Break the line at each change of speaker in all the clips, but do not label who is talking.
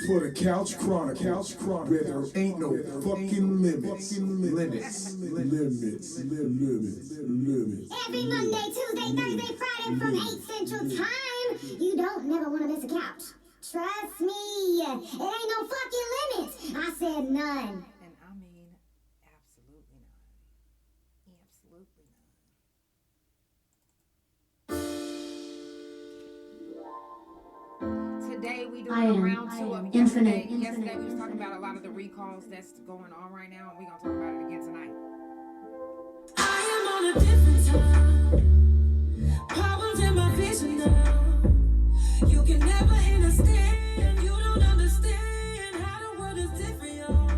for the Couch Chronicles, where there ain't no fucking limits.
Every Monday, Tuesday, Thursday, Friday from 8 Central Time. You don't never want to miss a couch. Trust me, it ain't no fucking limits. I said none.
And I mean, absolutely none. Absolutely none. Today we doing round two of yesterday. Yesterday we was talking about a lot of the recalls that's going on right now, and we're gonna talk about it again tonight.
I am on a different time. Problems in my vision now. You can never understand. You don't understand how the world is different, y'all.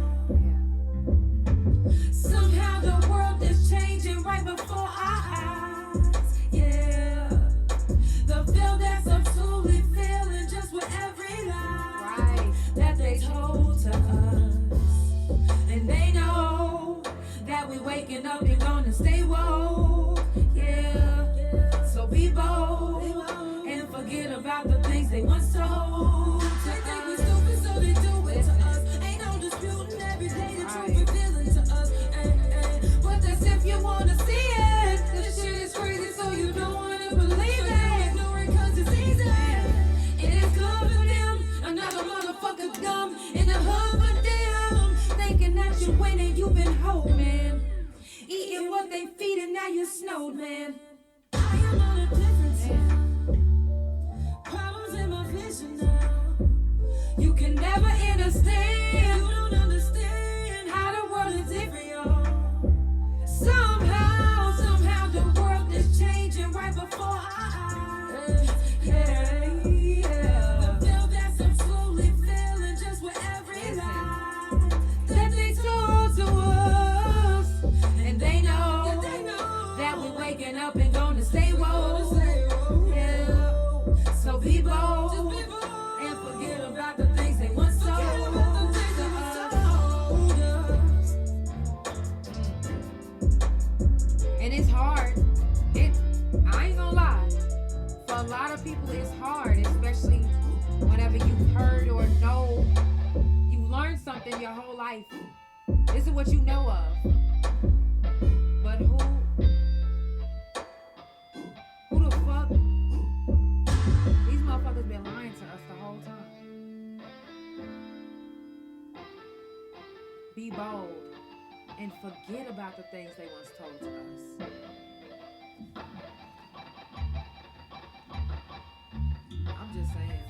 Somehow the world is changing right before our eyes. Yeah. The veil that's absolutely failing just with every lie that they told to us. And they know that we waking up and gonna stay woke. Yeah. So be bold and forget about the things they once told. They think we stupid, so they do it to us. Ain't no disputing every day the truth revealing to us. But that's if you wanna see it. This shit is crazy, so you don't wanna believe it. Ignore it 'cause it's easy. It is good for them. Another motherfucker dumb in the hood for them. Thinking that you winning, you been whole, man. Eating what they feed and now you snowed, man. I am on a different time. Problems in my vision now. You can never understand. You don't understand how the world is different, y'all. Somehow the world is changing right before our eyes. Yeah. The veil that's absolutely failing just with every lie that they told to us. And they know that we're waking up and gonna stay woke. Yeah. So be bold and forget about the things they once told us. And it's hard. I ain't gonna lie. For a lot of people, it's hard, especially whenever you've heard or know you've learned something your whole life. This is what you know of. But who the fuck? These motherfuckers been lying to us the whole time. Be bold and forget about the things they once told to us. I'm just saying.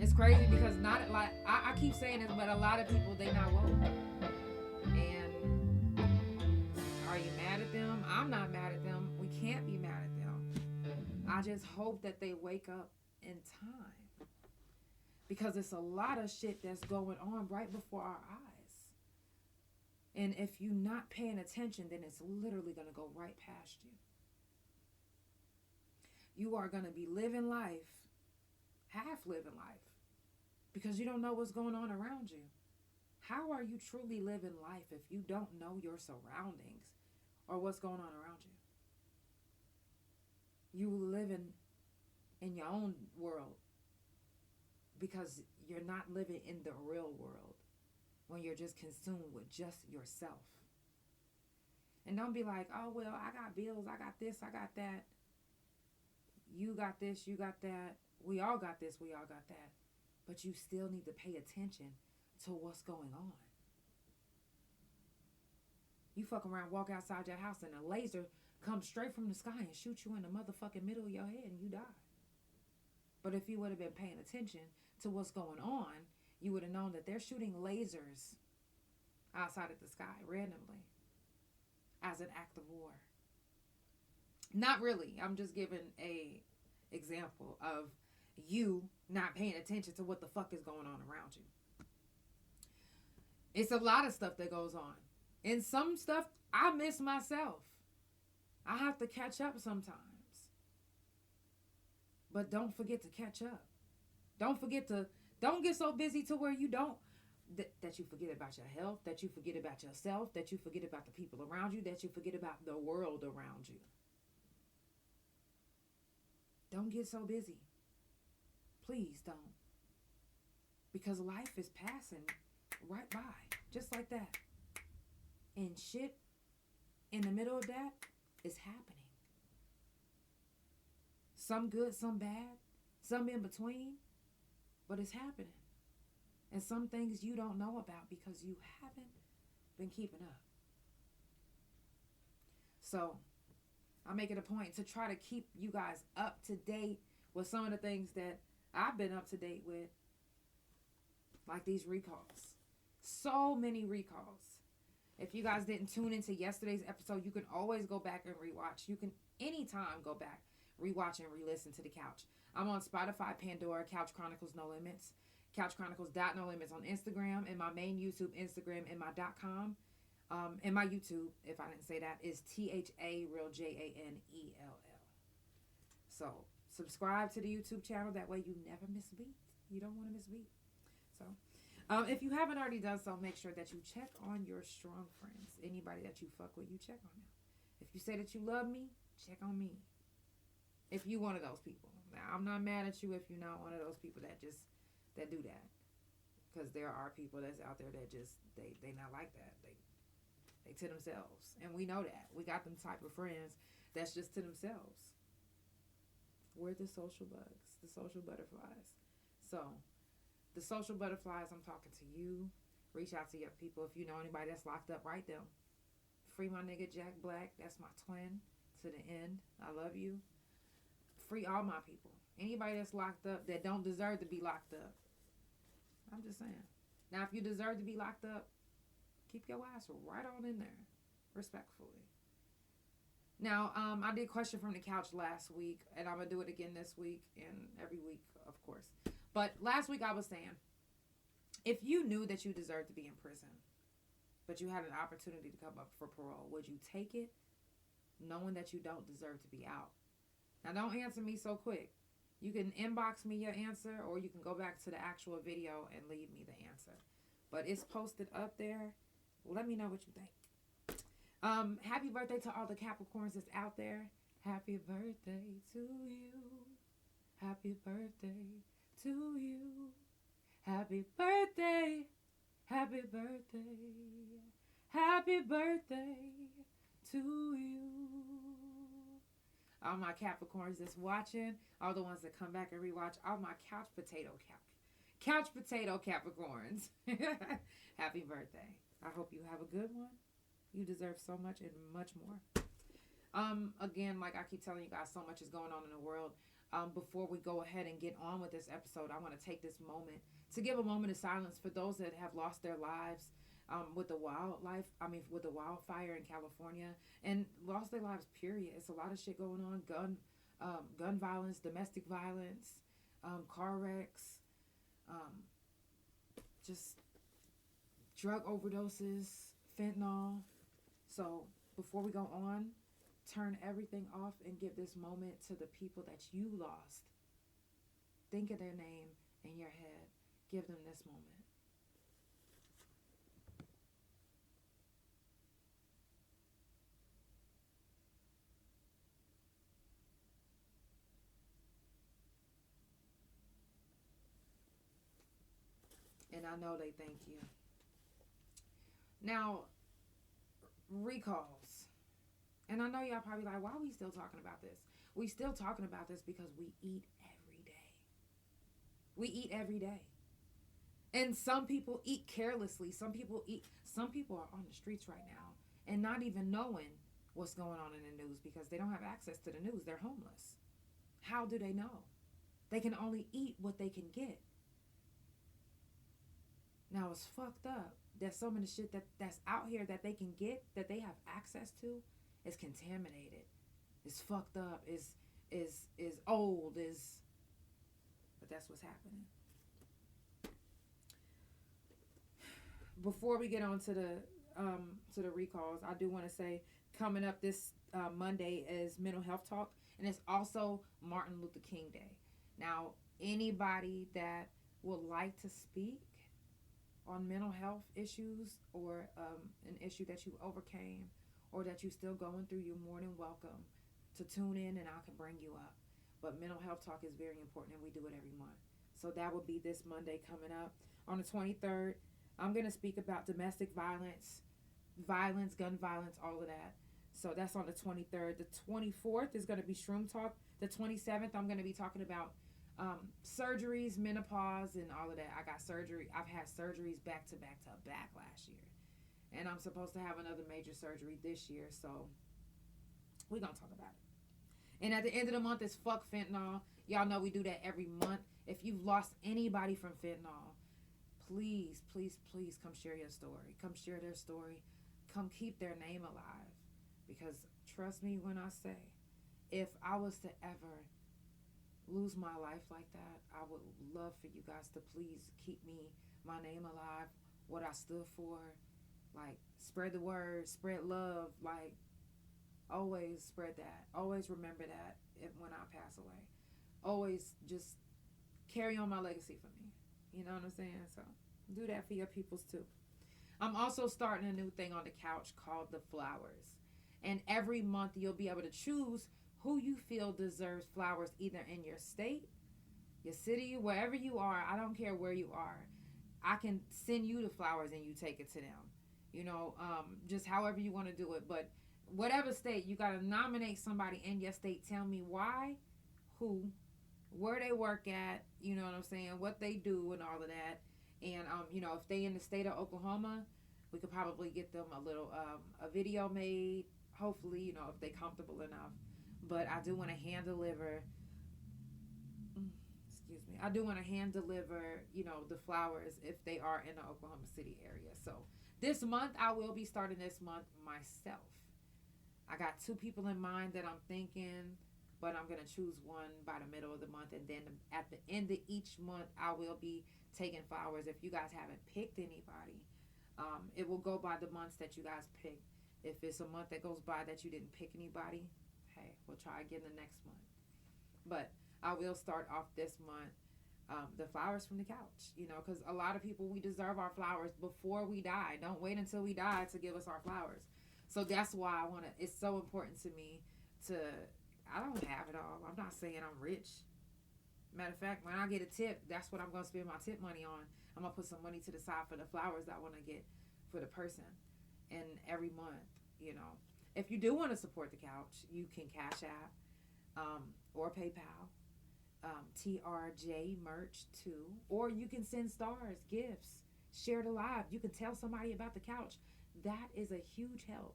It's crazy because not like I keep saying this, but a lot of people, they not woke. And are you mad at them? I'm not mad at them. We can't be mad at them. I just hope that they wake up in time. Because it's a lot of shit that's going on right before our eyes. And if you're not paying attention, then it's literally going to go right past you. You are going to be living life, half living life, because you don't know what's going on around you. How are you truly living life if you don't know your surroundings or what's going on around you? You living in your own world because you're not living in the real world when you're just consumed with just yourself. And don't be like, oh, well, I got bills, I got this, I got that. You got this, you got that. We all got this, we all got that. But you still need to pay attention to what's going on. You fuck around, walk outside your house, and a laser comes straight from the sky and shoot you in the motherfucking middle of your head and you die. But if you would have been paying attention to what's going on, you would have known that they're shooting lasers outside of the sky randomly as an act of war. Not really. I'm just giving a example of you not paying attention to what the fuck is going on around you. It's a lot of stuff that goes on. And some stuff I miss myself. I have to catch up sometimes. But don't forget to catch up. Don't get so busy to where you don't, that you forget about your health, that you forget about yourself, that you forget about the people around you, that you forget about the world around you. Don't get so busy. Please don't.
Because life is passing right by, just like that. And shit in the middle of that is happening. Some good, some bad, some in between, but it's happening. And some things you don't know about because you haven't been keeping up. So I make it a point to try to keep you guys up to date with some of the things that I've been up to date with, like these recalls. So many recalls. If you guys didn't tune into yesterday's episode, you can always go back and rewatch. You can anytime go back, rewatch, and re-listen to The Couch. I'm on Spotify, Pandora, Couch Chronicles No Limits, CouchChronicles.NoLimits on Instagram, and my main YouTube Instagram, and my .com. And my YouTube, if I didn't say that, is THA_JANELL. So subscribe to the YouTube channel. That way you never miss a beat. You don't want to miss a beat. So if you haven't already done so, make sure that you check on your strong friends. Anybody that you fuck with, you check on them. If you say that you love me, check on me. If you one of those people. Now, I'm not mad at you if you're not one of those people that do that. Because there are people that's out there that just, they not like that. They to themselves. And we know that. We got them type of friends that's just to themselves. We're the social bugs, the social butterflies. So, the social butterflies, I'm talking to you. Reach out to your people. If you know anybody that's locked up, write them. Free my nigga Jack Black. That's my twin to the end. I love you. Free all my people. Anybody that's locked up that don't deserve to be locked up. I'm just saying. Now, if you deserve to be locked up, keep your ass right on in there. Respectfully. Now, I did question from the couch last week, and I'm going to do it again this week and every week, of course. But last week I was saying, if you knew that you deserved to be in prison, but you had an opportunity to come up for parole, would you take it knowing that you don't deserve to be out? Now, don't answer me so quick. You can inbox me your answer, or you can go back to the actual video and leave me the answer. But it's posted up there. Let me know what you think. Happy birthday to all the Capricorns that's out there. Happy birthday to you. Happy birthday to you. Happy birthday. Happy birthday. Happy birthday to you. All my Capricorns that's watching, all the ones that come back and rewatch, all my couch potato Capricorns. Happy birthday. I hope you have a good one. You deserve so much and much more. Again, like I keep telling you guys, so much is going on in the world. Before we go ahead and get on with this episode, I want to take this moment to give a moment of silence for those that have lost their lives with the wildfire in California, and lost their lives, period. It's a lot of shit going on. Gun violence, domestic violence, car wrecks, just drug overdoses, fentanyl. So before we go on, turn everything off and give this moment to the people that you lost. Think of their name in your head. Give them this moment. And I know they thank you. Now, recalls. And I know y'all probably like, why are we still talking about this? We still talking about this because we eat every day. We eat every day. And some people eat carelessly. Some people are on the streets right now and not even knowing what's going on in the news because they don't have access to the news. They're homeless. How do they know? They can only eat what they can get. Now, it's fucked up that some of the shit that's out here that they can get, that they have access to, is contaminated. It's fucked up. Is old. But that's what's happening. Before we get on to the recalls, I do want to say coming up this Monday is Mental Health Talk, and it's also Martin Luther King Day. Now, anybody that would like to speak on mental health issues or an issue that you overcame or that you're still going through, you're more than welcome to tune in and I can bring you up. But mental health talk is very important and we do it every month. So that will be this Monday coming up. On the 23rd, I'm going to speak about domestic violence, gun violence, all of that. So that's on the 23rd. The 24th is going to be Shroom Talk. The 27th, I'm going to be talking about surgeries, menopause, and all of that. I got surgery. I've had surgeries back to back to back last year. And I'm supposed to have another major surgery this year. So we're going to talk about it. And at the end of the month is fuck fentanyl. Y'all know we do that every month. If you've lost anybody from fentanyl, please, please, please come share your story. Come share their story. Come keep their name alive. Because trust me when I say, if I was to ever lose my life like that, I would love for you guys to please keep my name alive, what I stood for. Like, spread the word, spread love. Like, always spread that. Always remember that when I pass away. Always just carry on my legacy for me. You know what I'm saying? So do that for your peoples too. I'm also starting a new thing on the couch called The Flowers. And every month you'll be able to choose who you feel deserves flowers, either in your state, your city, wherever you are. I don't care where you are. I can send you the flowers and you take it to them. You know, just however you want to do it. But whatever state, you got to nominate somebody in your state. Tell me why, who, where they work at, you know what I'm saying, what they do and all of that. And, you know, if they in the state of Oklahoma, we could probably get them a little, a video made, hopefully, you know, if they're comfortable enough. But I do want to hand deliver, I do want to hand deliver, you know, the flowers if they are in the Oklahoma City area. So this month, I will be starting this month myself. I got 2 people in mind that I'm thinking, but I'm going to choose one by the middle of the month. And then at the end of each month, I will be taking flowers. If you guys haven't picked anybody, it will go by the months that you guys picked. If it's a month that goes by that you didn't pick anybody, hey, we'll try again the next month. But I will start off this month, the flowers from the couch, you know, because a lot of people, we deserve our flowers before we die. Don't wait until we die to give us our flowers. So that's why it's so important to me I don't have it all. I'm not saying I'm rich. Matter of fact, when I get a tip, that's what I'm going to spend my tip money on. I'm going to put some money to the side for the flowers that I want to get for the person. And every month, you know, if you do want to support the couch, you can Cash App or PayPal, TRJ Merch too, or you can send stars, gifts, share the live. You can tell somebody about the couch. That is a huge help.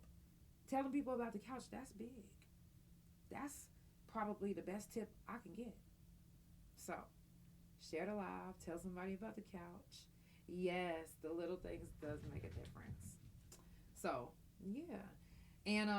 Telling people about the couch, that's big. That's probably the best tip I can get. So, share the live, tell somebody about the couch. Yes, the little things does make a difference. So, yeah. And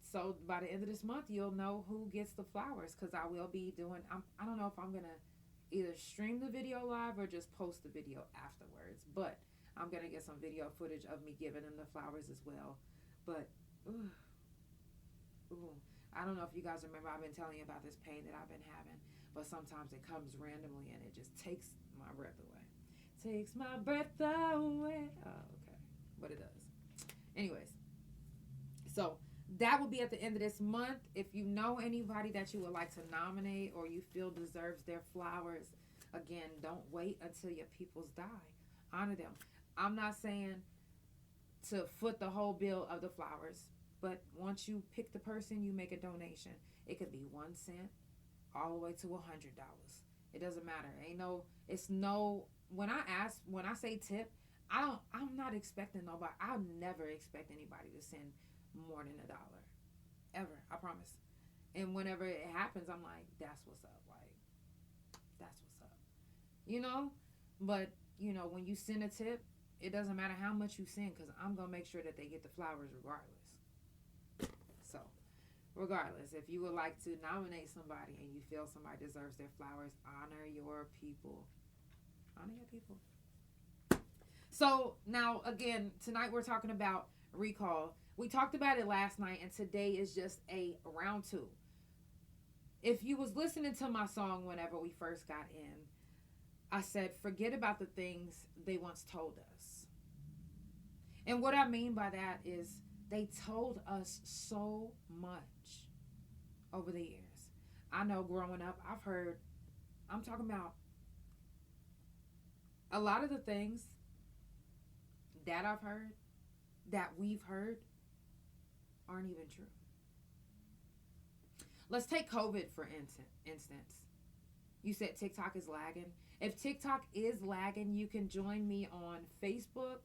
so by the end of this month, you'll know who gets the flowers, because I will be doing, I don't know if I'm going to either stream the video live or just post the video afterwards. But I'm going to get some video footage of me giving them the flowers as well. But, I don't know if you guys remember, I've been telling you about this pain that I've been having. But sometimes it comes randomly and it just takes my breath away. Takes my breath away. Oh, okay. But it does. Anyways. So, that will be at the end of this month. If you know anybody that you would like to nominate or you feel deserves their flowers, again, don't wait until your peoples die. Honor them. I'm not saying to foot the whole bill of the flowers, but once you pick the person, you make a donation. It could be 1 cent all the way to $100. It doesn't matter. When I say tip, I'm not expecting nobody. I'll never expect anybody to send more than $1. Ever. I promise. And whenever it happens, I'm like, that's what's up. Like, that's what's up. You know? But, you know, when you send a tip, it doesn't matter how much you send, because I'm going to make sure that they get the flowers regardless. So, regardless, if you would like to nominate somebody and you feel somebody deserves their flowers, honor your people. Honor your people. So, now, again, tonight we're talking about recall. We talked about it last night, and today is just a round 2. If you was listening to my song whenever we first got in, I said, forget about the things they once told us. And what I mean by that is they told us so much over the years. I know growing up, I'm talking about a lot of the things that I've heard, that we've heard, aren't even true. Let's take COVID for instance. You said TikTok is lagging. If TikTok is lagging, you can join me on Facebook,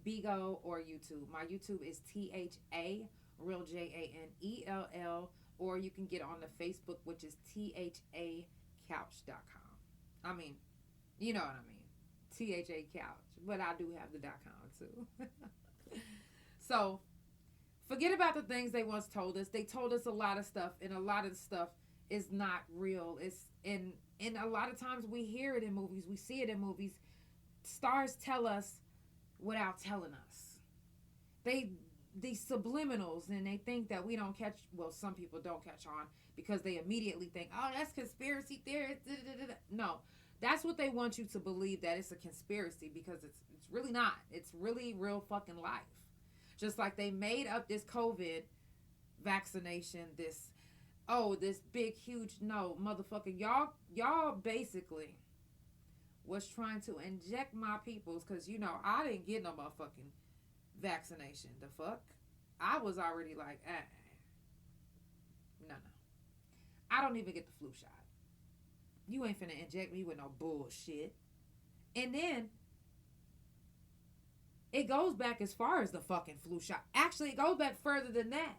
Bigo, or YouTube. My YouTube is THA, real JANELL, or you can get on the Facebook, which is THACouch.com. I mean, you know what I mean. THA Couch. But I do have the .com too. So, forget about the things they once told us. They told us a lot of stuff, and a lot of the stuff is not real. It's and a lot of times we hear it in movies, we see it in movies. Stars tell us without telling us. These subliminals, and they think that we don't catch. Well, some people don't catch on because they immediately think, "Oh, that's conspiracy theory." No, that's what they want you to believe, that it's a conspiracy, because it's really not. It's really real fucking life. Just like they made up this COVID vaccination, this big, huge, no, motherfucker. Y'all basically was trying to inject my peoples, because, you know, I didn't get no motherfucking vaccination. The fuck? I was already like, no. I don't even get the flu shot. You ain't finna inject me with no bullshit. And then it goes back as far as the fucking flu shot. Actually, it goes back further than that.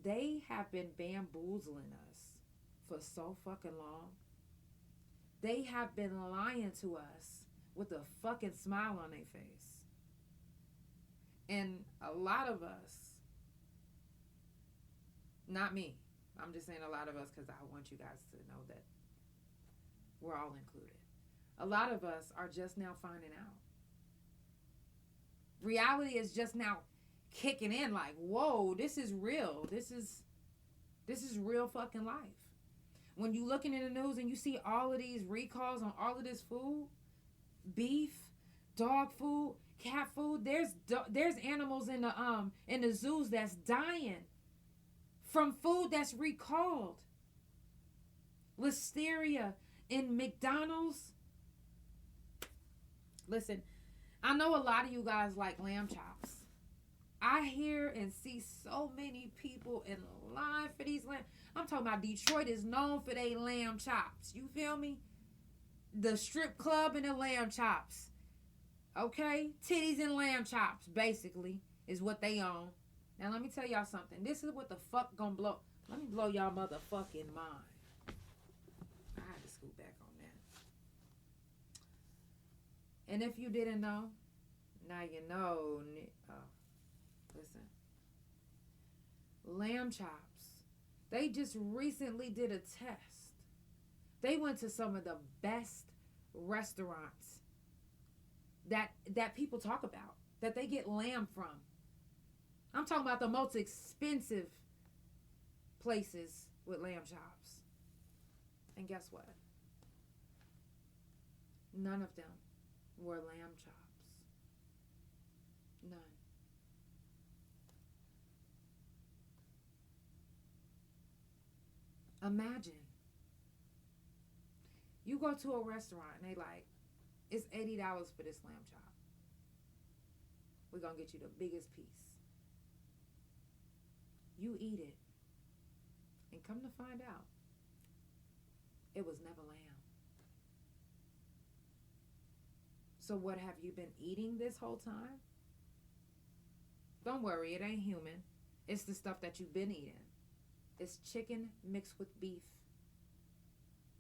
They have been bamboozling us for so fucking long. They have been lying to us with a fucking smile on their face. And a lot of us, not me, I'm just saying a lot of us because I want you guys to know that we're all included. A lot of us are just now finding out. Reality is just now kicking in, like, whoa, this is real. This is real fucking life. When you looking in the news and you see all of these recalls on all of this food, beef, dog food, cat food, there's animals in the zoos that's dying from food that's recalled. Listeria in McDonald's. Listen, I know a lot of you guys like lamb chops. I hear and see so many people in line for these lamb. I'm talking about Detroit is known for their lamb chops. You feel me? The strip club and the lamb chops. Okay? Titties and lamb chops, basically, is what they own. Now, let me tell y'all something. This is what the fuck gonna blow. Let me blow y'all motherfucking mind. I had to scoot back on that. And if you didn't know, now you know. Listen. Lamb chops. They just recently did a test. They went to some of the best restaurants that people talk about, that they get lamb from. I'm talking about the most expensive places with lamb chops. And guess what? None of them were lamb chops. None. Imagine you go to a restaurant and they like, it's $80 for this lamb chop. We're going to get you the biggest piece. You eat it. And come to find out, it was never lamb. So what have you been eating this whole time? Don't worry, it ain't human. It's the stuff that you've been eating. It's chicken mixed with beef.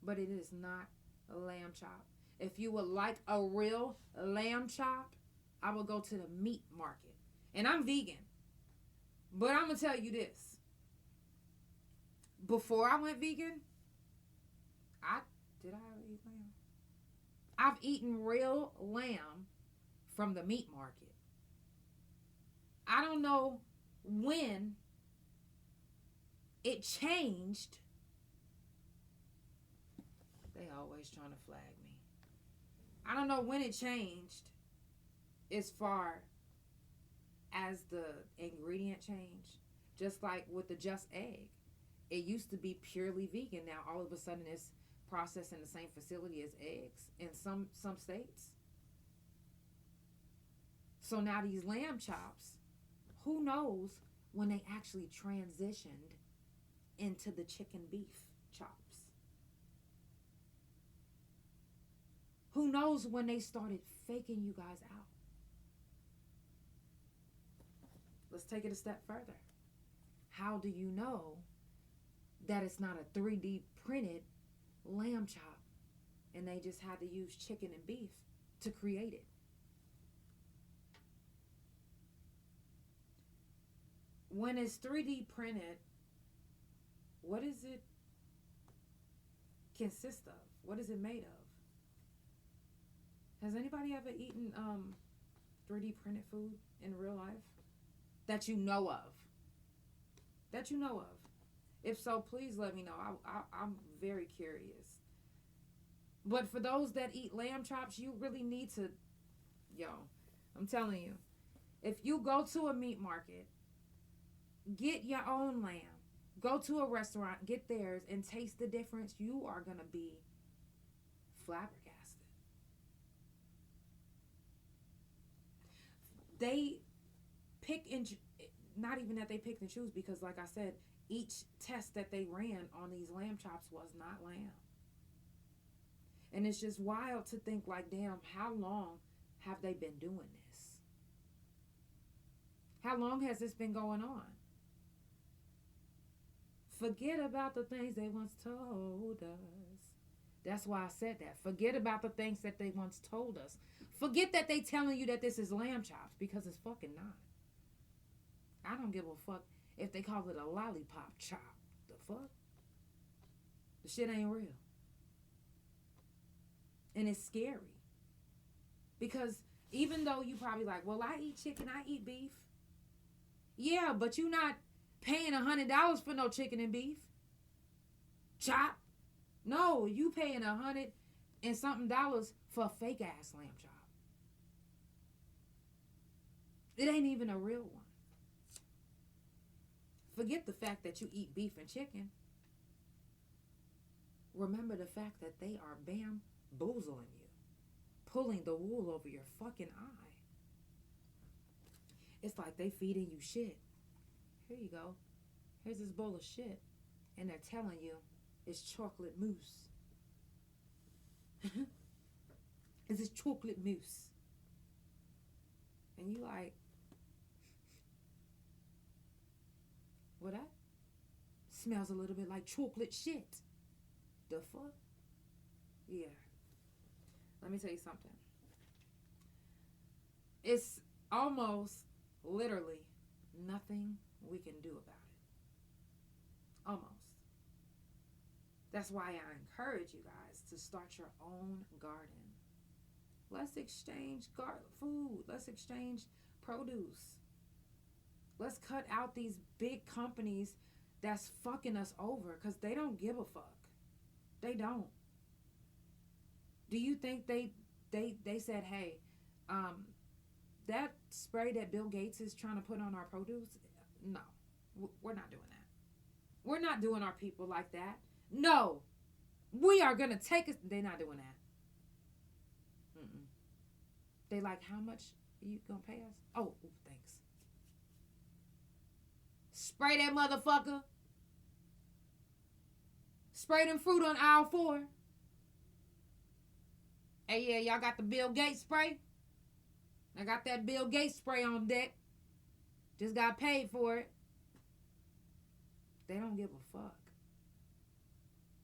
But it is not a lamb chop. If you would like a real lamb chop, I will go to the meat market. And I'm vegan. But I'm going to tell you this. Before I went vegan, did I ever eat lamb? I've eaten real lamb from the meat market. I don't know when it changed. They always trying to flag me. I don't know when it changed as far as the ingredient changed. Just like with the Just Egg. It used to be purely vegan. Now all of a sudden it's processed in the same facility as eggs in some states. So now these lamb chops, who knows when they actually transitioned into the chicken beef chops? Who knows when they started faking you guys out? Let's take it a step further. How do you know that it's not a 3D printed lamb chop and they just had to use chicken and beef to create it? When it's 3D printed, what does it consist of? What is it made of? Has anybody ever eaten 3D printed food in real life that you know of? That you know of? If so, please let me know. I'm very curious. But for those that eat lamb chops, you really need to, I'm telling you, if you go to a meat market, get your own lamb. Go to a restaurant, get theirs, and taste the difference. You are going to be flabbergasted. They pick and not even that they picked and choose, because like I said, each test that they ran on these lamb chops was not lamb. And it's just wild to think like, damn, how long have they been doing this? How long has this been going on? Forget about the things they once told us. That's why I said that. Forget about the things that they once told us. Forget that they telling you that this is lamb chops, because it's fucking not. I don't give a fuck if they call it a lollipop chop. The fuck? The shit ain't real. And it's scary. Because even though you probably like, well, I eat chicken, I eat beef. Yeah, but you not paying $100 for no chicken and beef chop. No, you paying $100 and something for a fake ass lamb chop. It ain't even a real one. Forget the fact that you eat beef and chicken. Remember the fact that they are bamboozling you, pulling the wool over your fucking eye. It's like they feeding you shit. Here you go. Here's this bowl of shit. And they're telling you it's chocolate mousse. It's this chocolate mousse. And you like, what that? Smells a little bit like chocolate shit. The fuck? Yeah. Let me tell you something. It's almost literally nothing we can do about it. Almost. That's why I encourage you guys to start your own garden. Let's exchange food. Let's exchange produce. Let's cut out these big companies that's fucking us over, because they don't give a fuck. They don't. Do you think they said, hey, that spray that Bill Gates is trying to put on our produce? No, we're not doing that. We're not doing our people like that. No, we are going to take it. They're not doing that. They like, how much you going to pay us? Oh, thanks. Spray that motherfucker. Spray them fruit on aisle 4. Hey, yeah, y'all got the Bill Gates spray? I got that Bill Gates spray on deck. Just got paid for it. They don't give a fuck.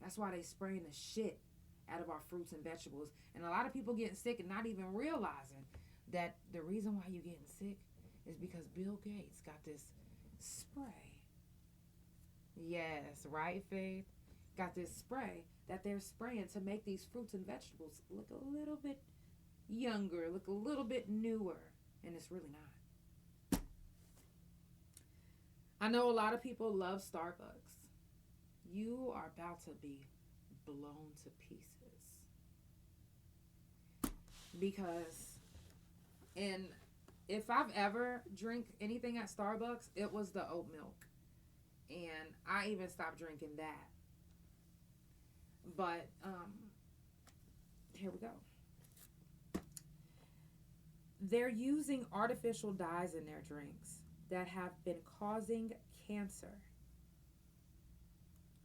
That's why they spraying the shit out of our fruits and vegetables. And a lot of people getting sick and not even realizing that the reason why you're getting sick is because Bill Gates got this spray. Yes, right, Faith? Got this spray that they're spraying to make these fruits and vegetables look a little bit younger, look a little bit newer. And it's really not. I know a lot of people love Starbucks. You are about to be blown to pieces. Because, and if I've ever drank anything at Starbucks, it was the oat milk. And I even stopped drinking that. But here we go. They're using artificial dyes in their drinks that have been causing cancer.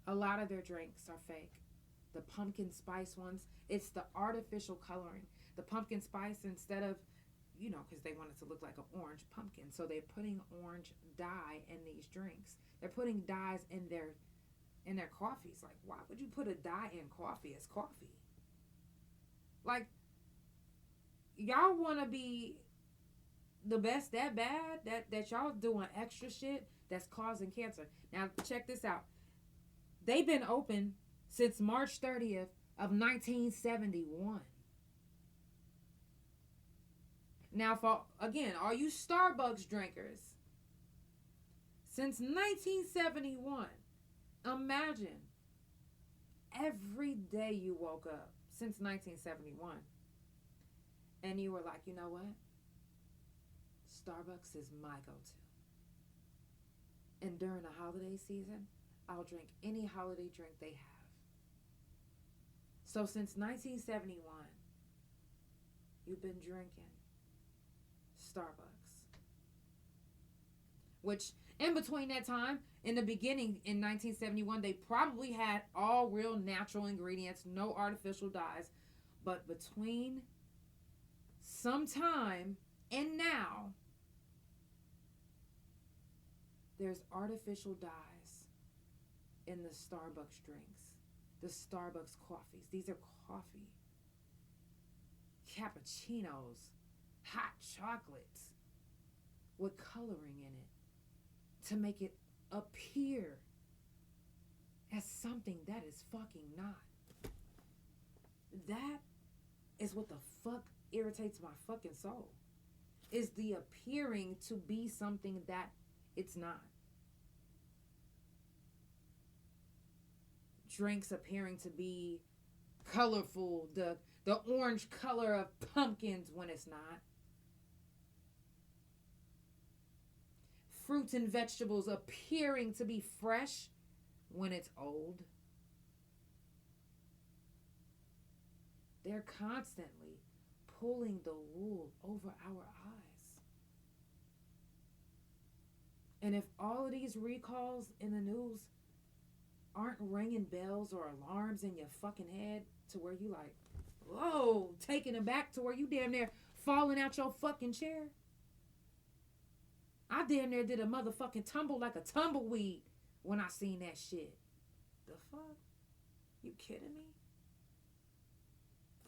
A lot of their drinks are fake. The pumpkin spice ones, it's the artificial coloring. The pumpkin spice, instead of, because they want it to look like an orange pumpkin, so they're putting orange dye in these drinks. They're putting dyes in their coffees. Like, why would you put a dye in coffee as coffee? Like, y'all want to be the best that bad that y'all doing extra shit that's causing cancer. Now, check this out. They've been open since March 30th of 1971. Now, for, again, all you Starbucks drinkers, since 1971, imagine every day you woke up since 1971 and you were like, you know what? Starbucks is my go-to. And during the holiday season, I'll drink any holiday drink they have. So since 1971, you've been drinking Starbucks. Which, in between that time, in the beginning, in 1971, they probably had all real natural ingredients, no artificial dyes. But between sometime and now, there's artificial dyes in the Starbucks drinks, the Starbucks coffees. These are coffee, cappuccinos, hot chocolates with coloring in it to make it appear as something that is fucking not. That is what the fuck irritates my fucking soul. Is the appearing to be something that it's not. Drinks appearing to be colorful, the orange color of pumpkins when it's not. Fruits and vegetables appearing to be fresh when it's old. They're constantly pulling the wool over our eyes. And if all of these recalls in the news aren't ringing bells or alarms in your fucking head to where you like, whoa, taking it back to where you damn near falling out your fucking chair. I damn near did a motherfucking tumble like a tumbleweed when I seen that shit. The fuck? You kidding me?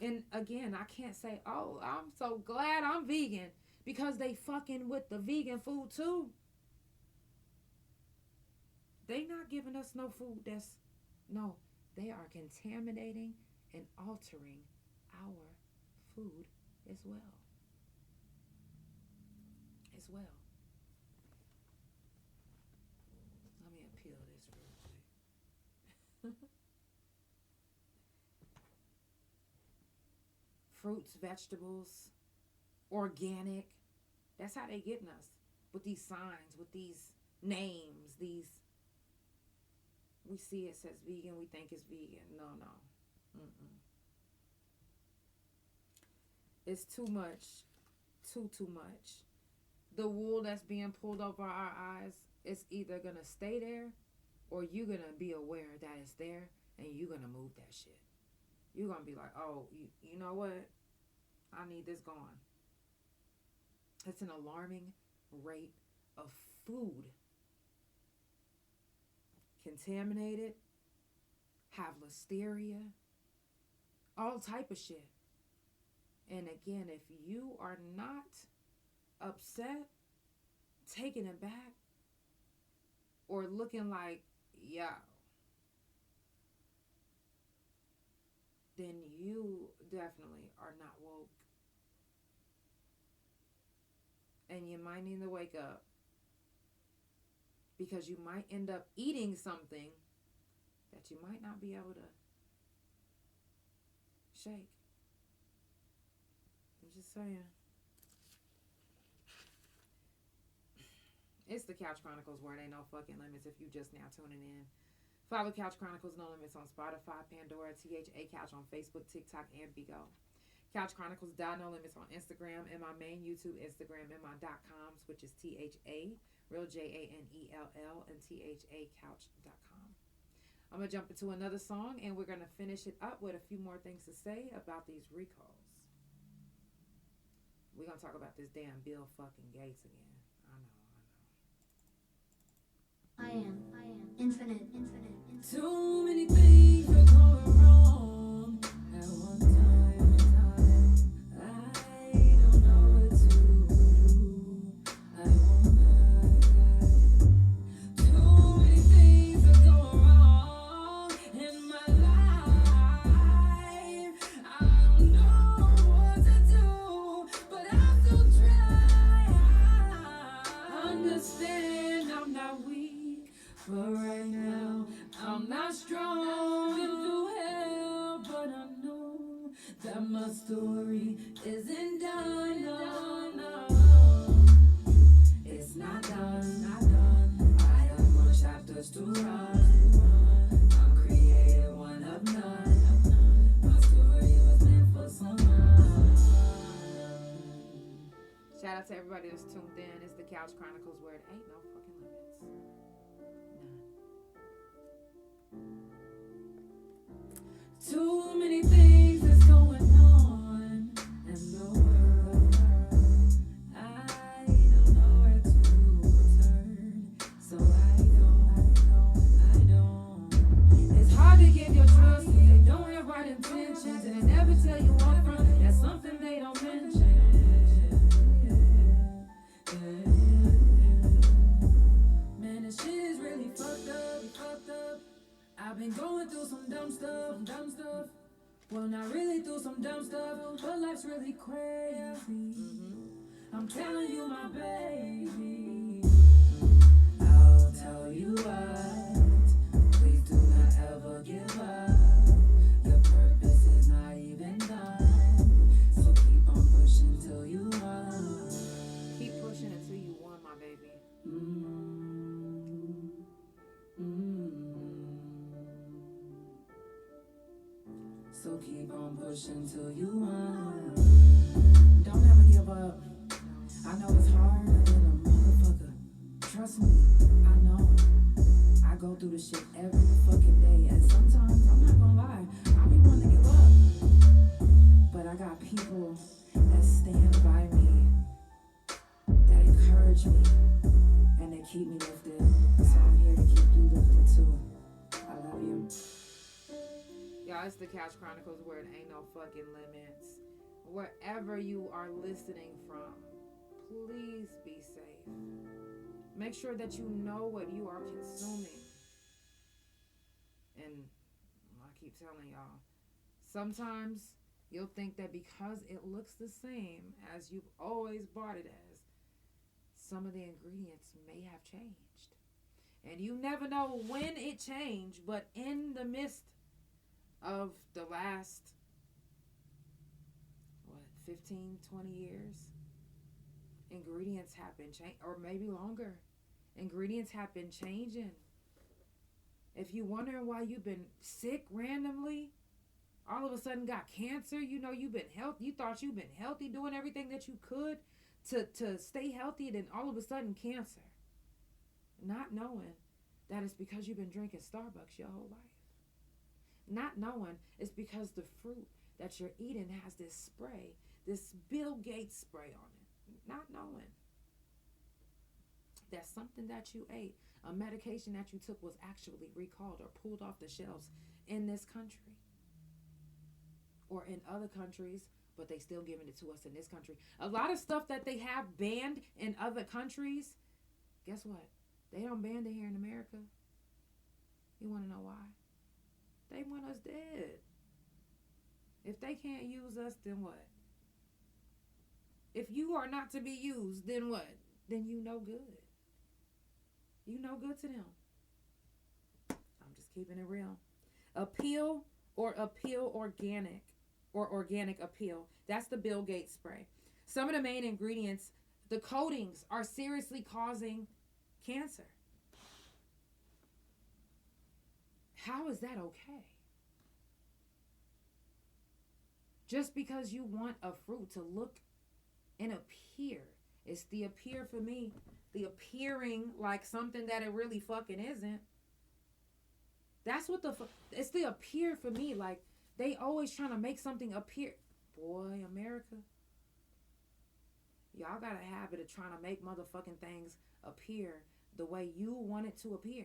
And again, I can't say, oh, I'm so glad I'm vegan, because they fucking with the vegan food too. They not giving us no food no, they are contaminating and altering our food as well. Let me appeal this real quick. Fruits, vegetables, organic. That's how they getting us. With these signs, with these names, we see it says vegan, we think it's vegan. No. It's too much. Too much. The wool that's being pulled over our eyes is either going to stay there or you're going to be aware that it's there and you're going to move that shit. You're going to be like, oh, you know what? I need this gone. It's an alarming rate of food contaminated, have listeria, all type of shit. And again, if you are not upset, taken aback, or looking like, yo, then you definitely are not woke. And you might need to wake up, because you might end up eating something that you might not be able to shake. I'm just saying. It's the Couch Chronicles, where there ain't no fucking limits if you just now tuning in Follow Couch Chronicles No Limits on Spotify, Pandora, THA Couch on Facebook, TikTok, and Bigo. Couch Chronicles No Limits on Instagram and my main YouTube Instagram and my .coms, which is THA, real JANELL, and THA Couch.com. I'm going to jump into another song, and we're going to finish it up with a few more things to say about these recalls. We're going to talk about this damn Bill fucking Gates again.
I am infinite.
Too many things are going wrong at one time. I don't know what to do. I won't lie. Too many things are going wrong in my life. I don't know what to do, but I still try. Understand I'm not weak, but right now I'm not strong. Been through hell, but I know that my story isn't done. No. It's not done. I have more chapters to run. I'm created one of none. My story was meant for someone.
Shout out to everybody that's tuned in. It's the Couch Chronicles, where it ain't no fucking limits.
Too many things that's going on in the world. I don't know where to turn, so I don't. It's hard to give your trust when they don't have right intentions, and they never tell you up front. That's something they don't mention. Man, this shit is really fucked up. I've been going through some dumb stuff. Well, not really through some dumb stuff, but life's really crazy. I'm telling you, my baby. I'll tell you what. Please do not ever give up. Your purpose is not even done. So keep on pushing till you won.
Keep pushing until you won, my baby.
So keep on pushing till you won. Don't ever give up. I know it's hard than a motherfucker. Trust me, I know. I go through this shit every fucking day, and sometimes, I'm not gonna lie, I be wanting to give up. But I got people that stand by me, that encourage me, and they keep me lifted. So I'm here to keep you lifted too. I love you.
Y'all, it's the Couch Chronicles, where it ain't no fucking limits. Wherever you are listening from, please be safe. Make sure that you know what you are consuming. And I keep telling y'all, sometimes you'll think that because it looks the same as you've always bought it as, some of the ingredients may have changed. And you never know when it changed, but in the midst of the last 15, 20 years, ingredients have been changing, or maybe longer. Ingredients have been changing. If you wondering why you've been sick randomly, all of a sudden got cancer, you know you've been healthy, you thought you've been healthy, doing everything that you could to stay healthy, then all of a sudden cancer. Not knowing that it's because you've been drinking Starbucks your whole life. Not knowing it's because the fruit that you're eating has this spray, this Bill Gates spray on it. Not knowing that something that you ate, a medication that you took, was actually recalled or pulled off the shelves in this country or in other countries, but they still giving it to us in this country. A lot of stuff that they have banned in other countries, guess what? They don't ban it here in America. You want to know why? They want us dead. If they can't use us, then what? If you are not to be used, then what? Then you no good. You no good to them. I'm just keeping it real. Appeal organic, or organic appeal. That's the Bill Gates spray. Some of the main ingredients, the coatings, are seriously causing cancer. How is that okay? Just because you want a fruit to look and appear. It's the appear for me. The appearing like something that it really fucking isn't. That's what it's the appear for me. Like, they always trying to make something appear. Boy, America. Y'all got a habit of trying to make motherfucking things appear the way you want it to appear.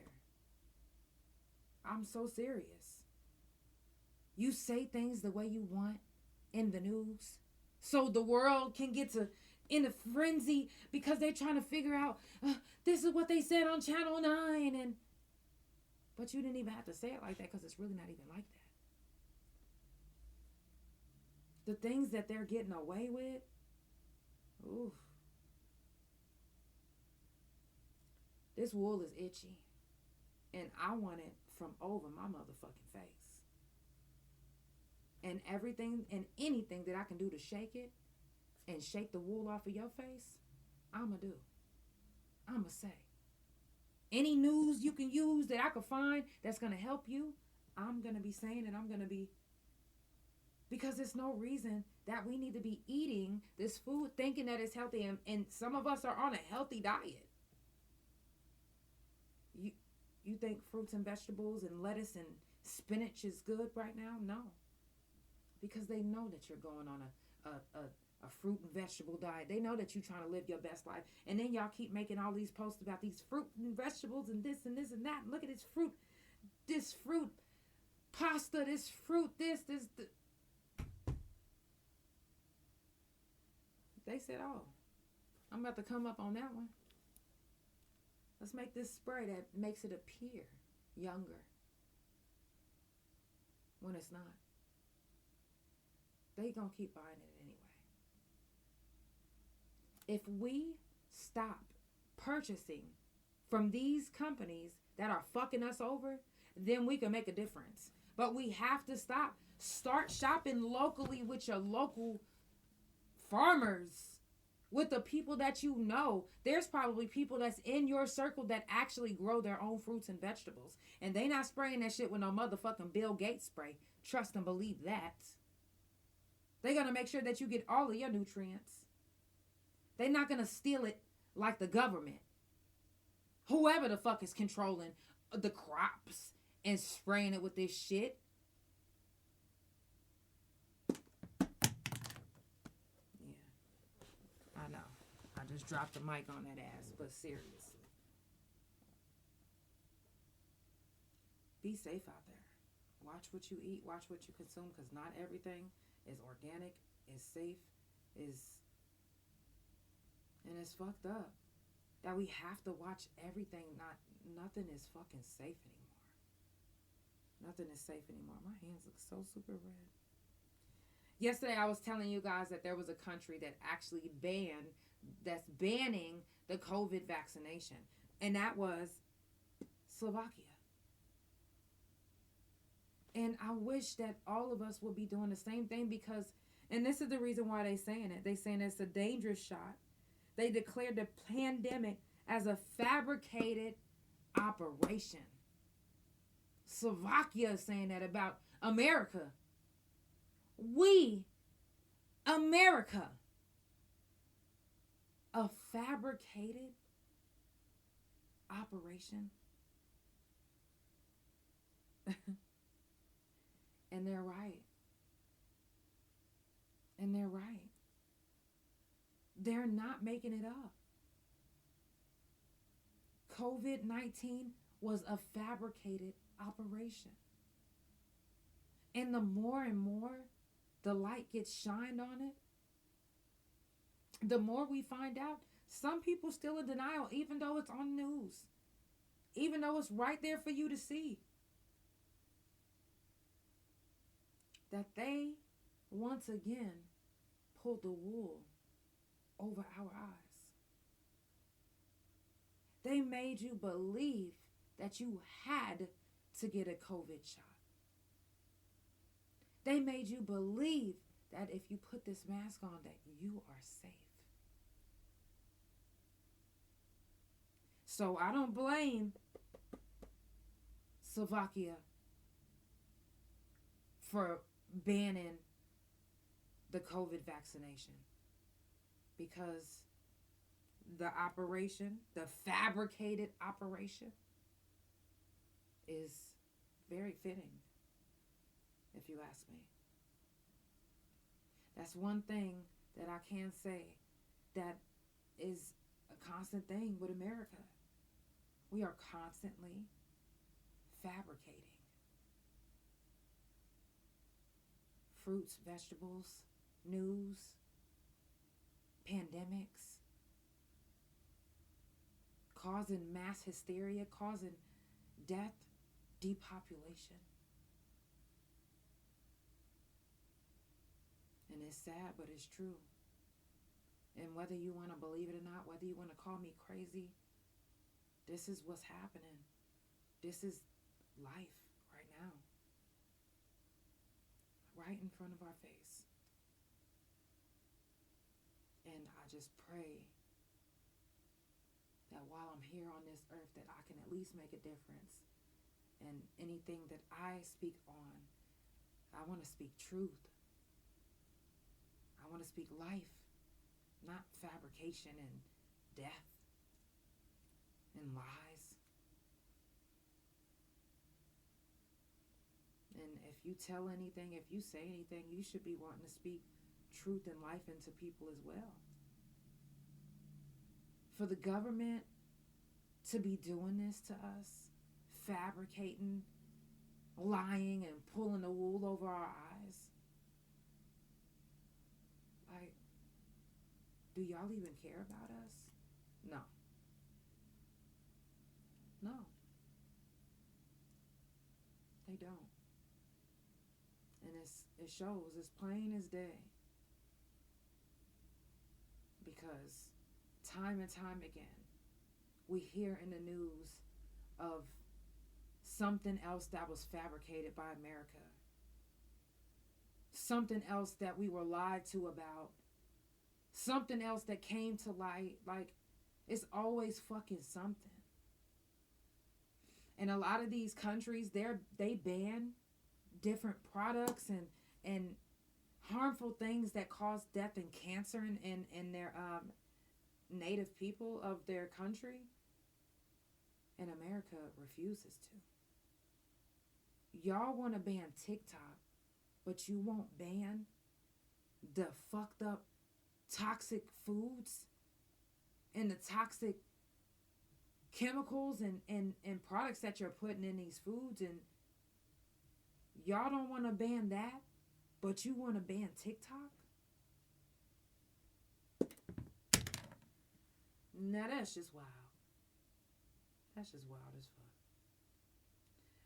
I'm so serious. You say things the way you want in the news so the world can get to in a frenzy because they're trying to figure out this is what they said on Channel 9 and but you didn't even have to say it like that because it's really not even like that. The things that they're getting away with, oof. This wool is itchy and I want it from over my motherfucking face. And everything and anything that I can do to shake it and shake the wool off of your face, I'ma do. I'ma say. Any news you can use that I can find that's going to help you, I'm going to be saying it. I'm going to be. Because there's no reason that we need to be eating this food thinking that it's healthy. And some of us are on a healthy diet. You think fruits and vegetables and lettuce and spinach is good right now? No. Because they know that you're going on a fruit and vegetable diet. They know that you're trying to live your best life. And then y'all keep making all these posts about these fruit and vegetables and this and this and that. And look at this fruit pasta, this fruit, this. They said, oh, I'm about to come up on that one. Let's make this spray that makes it appear younger when it's not. They gonna keep buying it anyway. If we stop purchasing from these companies that are fucking us over, then we can make a difference. But we have to stop. Start shopping locally with your local farmers, with the people that you know. There's probably people that's in your circle that actually grow their own fruits and vegetables. And they not spraying that shit with no motherfucking Bill Gates spray. Trust and believe that. They're going to make sure that you get all of your nutrients. They're not going to steal it like the government. Whoever the fuck is controlling the crops and spraying it with this shit. Yeah. I know. I just dropped the mic on that ass, but seriously. Be safe out there. Watch what you eat. Watch what you consume, because not everything is organic, is safe, and it's fucked up. That we have to watch everything. Nothing is fucking safe anymore. Nothing is safe anymore. My hands look so super red. Yesterday I was telling you guys that there was a country that actually that's banning the COVID vaccination. And that was Slovakia. And I wish that all of us would be doing the same thing because, and this is the reason why they're saying it. They're saying it's a dangerous shot. They declared the pandemic as a fabricated operation. Slovakia is saying that about America. We, America, a fabricated operation. And they're right. And they're right. They're not making it up. COVID-19 was a fabricated operation. And the more and more the light gets shined on it, the more we find out. Some people still in denial, even though it's on news. Even though it's right there for you to see. That they, once again, pulled the wool over our eyes. They made you believe that you had to get a COVID shot. They made you believe that if you put this mask on, that you are safe. So I don't blame Slovakia for banning the COVID vaccination, because the operation, the fabricated operation, is very fitting, if you ask me. That's one thing that I can say that is a constant thing with America. We are constantly fabricating fruits, vegetables, news, pandemics, causing mass hysteria, causing death, depopulation. And it's sad, but it's true. And whether you want to believe it or not, whether you want to call me crazy, this is what's happening. This is life right now. Right in front of our face. And I just pray that while I'm here on this earth, that I can at least make a difference. And anything that I speak on, I want to speak truth. I want to speak life, not fabrication and death and lies. And if you tell anything, if you say anything, you should be wanting to speak truth and life into people as well. For the government to be doing this to us, fabricating, lying, and pulling the wool over our eyes, like, do y'all even care about us? No. No. They don't. And it shows, it's plain as day. Because time and time again, we hear in the news of something else that was fabricated by America. Something else that we were lied to about. Something else that came to light. Like, it's always fucking something. And a lot of these countries, they ban different products and harmful things that cause death and cancer in their native people of their country. And America refuses to. Y'all want to ban TikTok, but you won't ban the fucked up toxic foods and the toxic chemicals and products that you're putting in these foods. And y'all don't want to ban that, but you want to ban TikTok? Now that's just wild. That's just wild as fuck.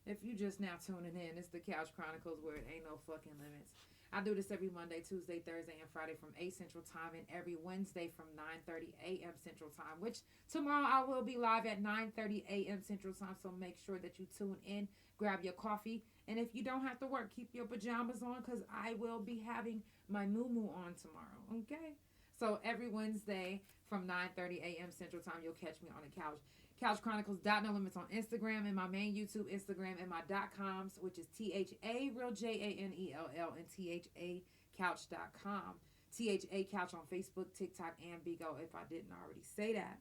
If you just now tuning in, it's the Couch Chronicles, where it ain't no fucking limits. I do this every Monday, Tuesday, Thursday, and Friday from 8 Central Time, and every Wednesday from 9:30 a.m. Central Time, which tomorrow I will be live at 9:30 a.m. Central Time, so make sure that you tune in, grab your coffee, and if you don't have to work, keep your pajamas on, because I will be having my moo-moo on tomorrow, okay? So every Wednesday from 9:30 a.m. Central Time, you'll catch me on the couch. CouchChronicles.no limits on Instagram, and my main YouTube Instagram, and my .coms, which is THA Real JANELL and THA Couch.com. THA Couch on Facebook, TikTok, and Bigo, if I didn't already say that.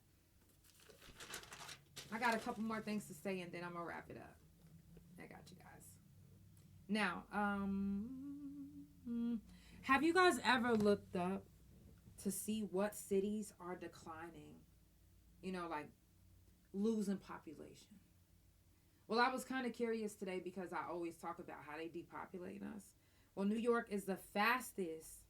I got a couple more things to say, and then I'm gonna wrap it up. I got you guys. Now, have you guys ever looked up to see what cities are declining? You know, like losing population. Well, I was kind of curious today because I always talk about how they depopulate us. Well, New York is the fastest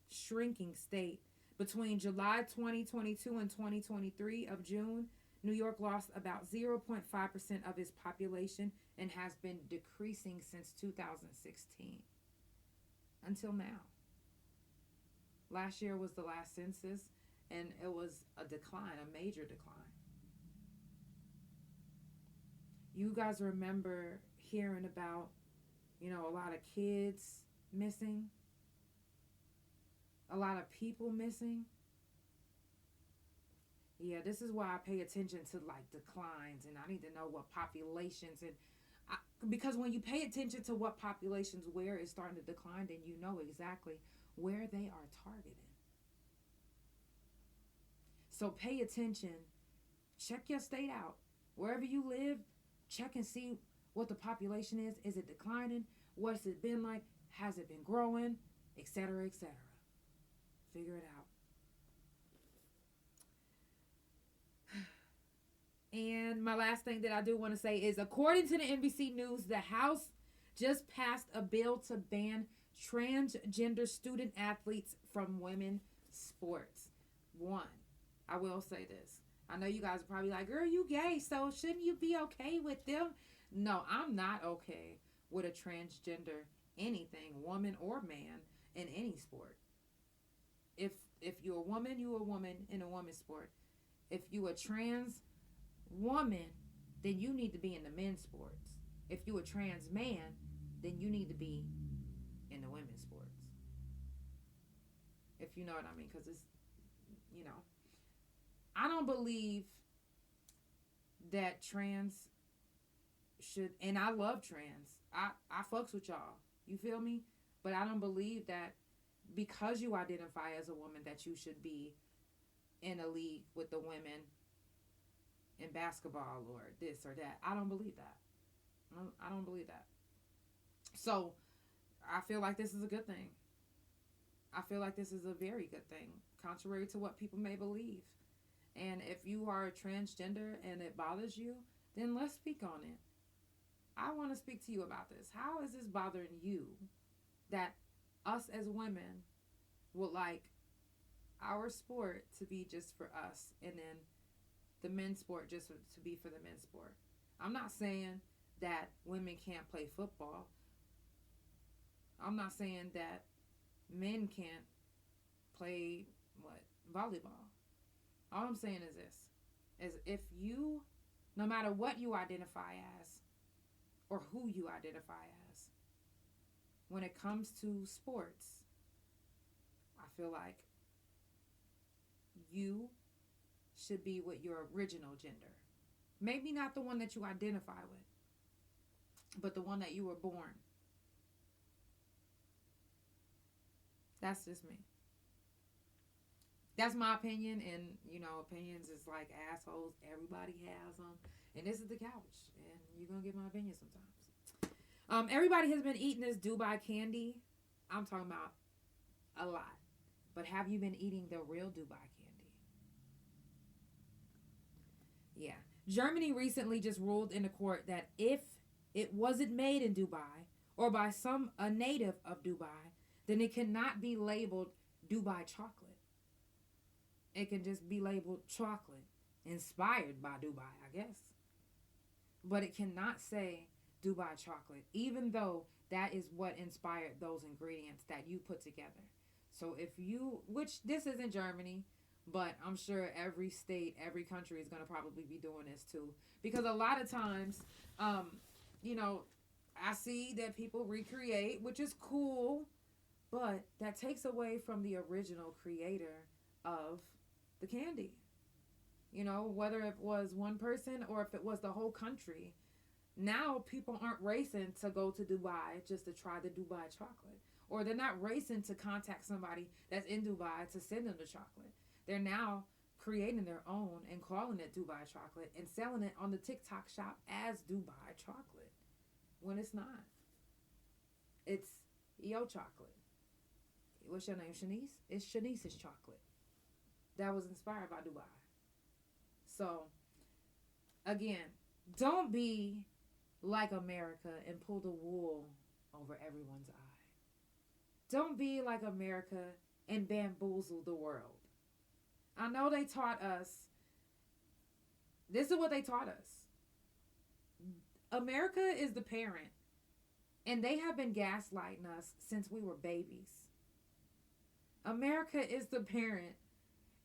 shrinking state. Between July 2022 and 2023 of June, New York lost about 0.5% of its population and has been decreasing since 2016 until now. Last year was the last census, and it was a decline, a major decline. You guys remember hearing about, you know, a lot of kids missing, a lot of people missing. Yeah, this is why I pay attention to like declines, and I need to know what populations, and Because when you pay attention to what populations where is starting to decline, then you know exactly where they are targeted. So pay attention. Check your state out. Wherever you live, check and see what the population is. Is it declining? What's it been like? Has it been growing? Etc., etc. Figure it out. And my last thing that I do want to say is, according to the NBC News, the House just passed a bill to ban transgender student athletes from women's sports. One, I will say this. I know you guys are probably like, girl, you gay, so shouldn't you be okay with them? No, I'm not okay with a transgender anything, woman or man, in any sport. If you're a woman in a woman's sport. If you a trans woman, then you need to be in the men's sports. If you a trans man, then you need to be in the women's sports. If you know what I mean, because it's, I don't believe that trans should, and I love trans. I fucks with y'all. You feel me? But I don't believe that because you identify as a woman that you should be in a league with the women in basketball or this or that. I don't believe that. I don't believe that. So I feel like this is a good thing. I feel like this is a very good thing, contrary to what people may believe. And if you are transgender and it bothers you, then let's speak on it. I want to speak to you about this. How is this bothering you that us as women would like our sport to be just for us, and then the men's sport just to be for the men's sport? I'm not saying that women can't play football. I'm not saying that men can't play volleyball. All I'm saying is this, is if you, no matter what you identify as or who you identify as, when it comes to sports, I feel like you should be with your original gender. Maybe not the one that you identify with, but the one that you were born. That's just me. That's my opinion, and opinions is like assholes. Everybody has them, and this is the couch, and you're gonna get my opinion sometimes. Everybody has been eating this Dubai candy. I'm talking about a lot, but have you been eating the real Dubai candy? Yeah, Germany recently just ruled in the court that if it wasn't made in Dubai or by a native of Dubai, then it cannot be labeled Dubai chocolate. It can just be labeled chocolate, inspired by Dubai, I guess. But it cannot say Dubai chocolate, even though that is what inspired those ingredients that you put together. So which this isn't Germany, but I'm sure every state, every country is going to probably be doing this too. Because a lot of times, I see that people recreate, which is cool, but that takes away from the original creator of the candy. Whether it was one person or if it was the whole country. Now people aren't racing to go to Dubai just to try the Dubai chocolate. Or they're not racing to contact somebody that's in Dubai to send them the chocolate. They're now creating their own and calling it Dubai chocolate and selling it on the TikTok shop as Dubai chocolate, when it's not. It's Yo chocolate. What's your name, Shanice? It's Shanice's chocolate. That was inspired by Dubai. So, again, don't be like America and pull the wool over everyone's eye. Don't be like America and bamboozle the world. I know they taught us, this is what they taught us. America is the parent, and they have been gaslighting us since we were babies. America is the parent,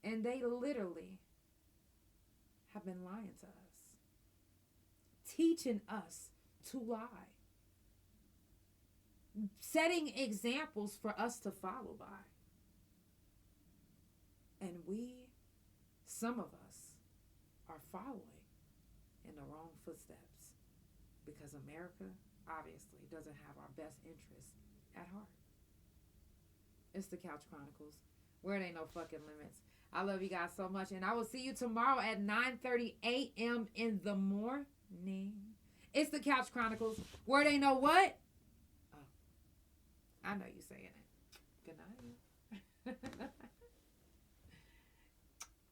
and they literally have been lying to us, teaching us to lie, setting examples for us to follow by. And some of us, are following in the wrong footsteps. because America obviously doesn't have our best interests at heart. It's the Couch Chronicles, where it ain't no fucking limits. I love you guys so much, and I will see you tomorrow at 9:30 a.m. in the morning. It's the Couch Chronicles, where it ain't no what? Oh, I know you saying it. Good night.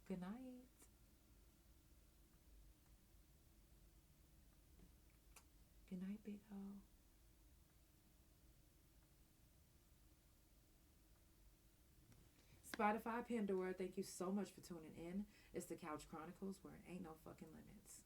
Good night. Good night, big ho. Spotify, Pandora, thank you so much for tuning in. It's the Couch Chronicles, where it ain't no fucking limits.